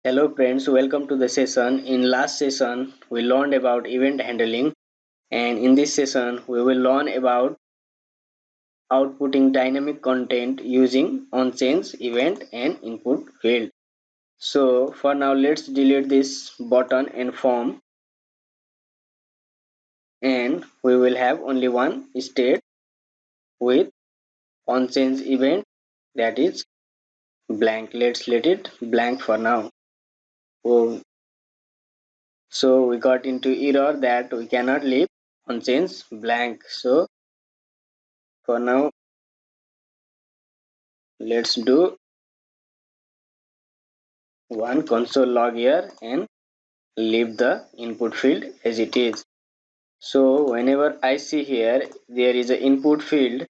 Hello friends, welcome to the session. In last session, we learned about event handling, and in this session, we will learn about outputting dynamic content using onChange event and input field. So for now, let's delete this button and form, and we will have only one state with onChange event, that is blank. Let's let it blank for now. Oh, so we got into error that we cannot leave onChange blank. So for now, let's do one console log here and leave the input field as it is. So whenever I see here, there is an input field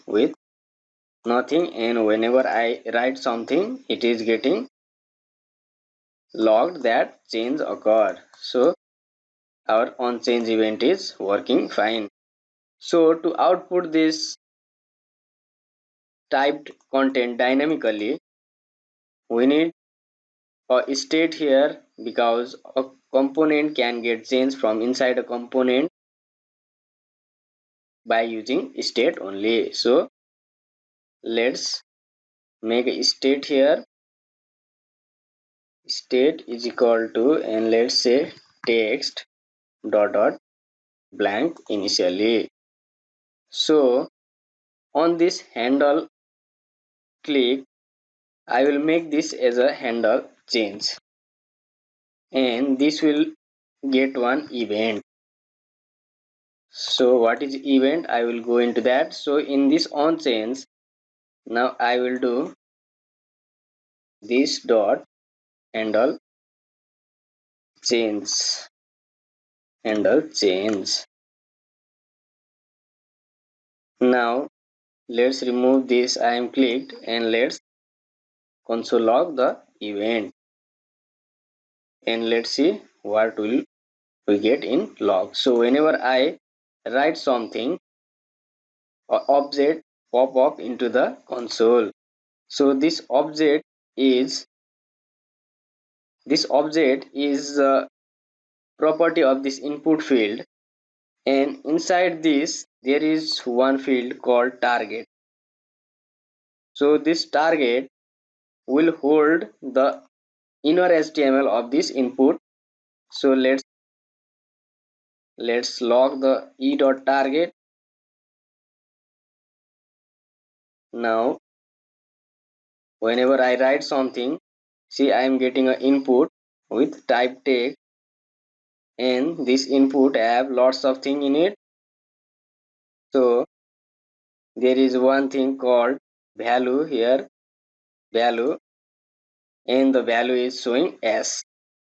with nothing, and whenever I write something, it is getting logged that change occur. So our on change event is working fine. So to output this typed content dynamically, we need a state here, because a component can get changed from inside a component by using state only. So let's make a state here. State is equal to, and let's say text dot dot blank initially. So on this handle click, I will make this as a handle change, and this will get one event. So what is event? I will go into that. So in this on change, now I will do this dot handle change, handle change. Now let's remove this I am clicked, and let's console log the event, and let's see what will we get in log. So whenever I write something, a object pop up into the console. So this object is property of this input field, and inside this there is one field called target. So this target will hold the inner HTML of this input. So let's log the e.target. Now whenever I write something, see I am getting an input with type text, and this input have lots of thing in it. So there is one thing called value here, value, and the value is showing s,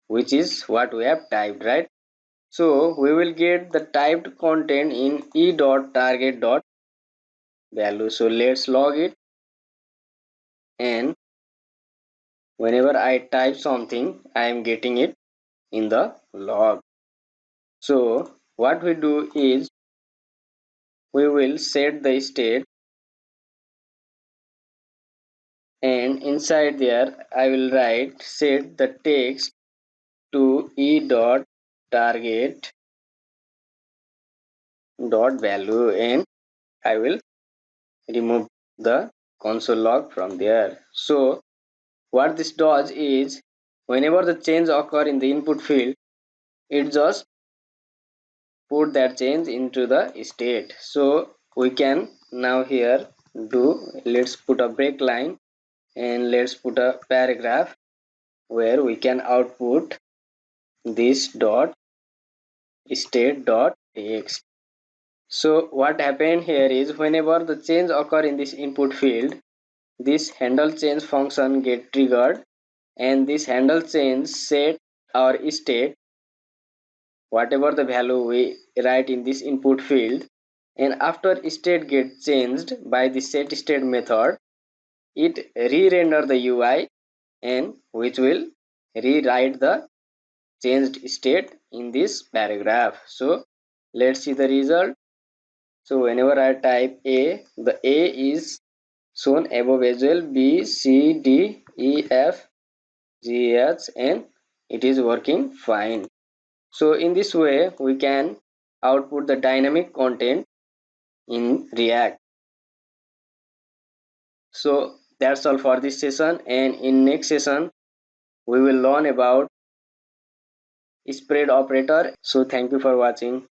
which is what we have typed, right? So we will get the typed content in e.target.value. So let's log it, and whenever I type something, I am getting it in the log. So what we do is we will set the state, and inside there I will write set the text to e.target.value, and I will remove the console log from there. So what this does is, whenever the change occur in the input field, it just put that change into the state. So we can now here do, let's put a break line, and let's put a paragraph where we can output this dot state dot text. So what happened here is, whenever the change occur in this input field, this handle change function get triggered, and this handle change set our state, whatever the value we write in this input field, and after state gets changed by the set state method, it re-render the UI, and which will rewrite the changed state in this paragraph. So let's see the result. So whenever I type A, the A is shown above as well, B, C, D, EFGH, and it is working fine. So in this way we can output the dynamic content in React. So that's all for this session, and in next session we will learn about spread operator. So thank you for watching.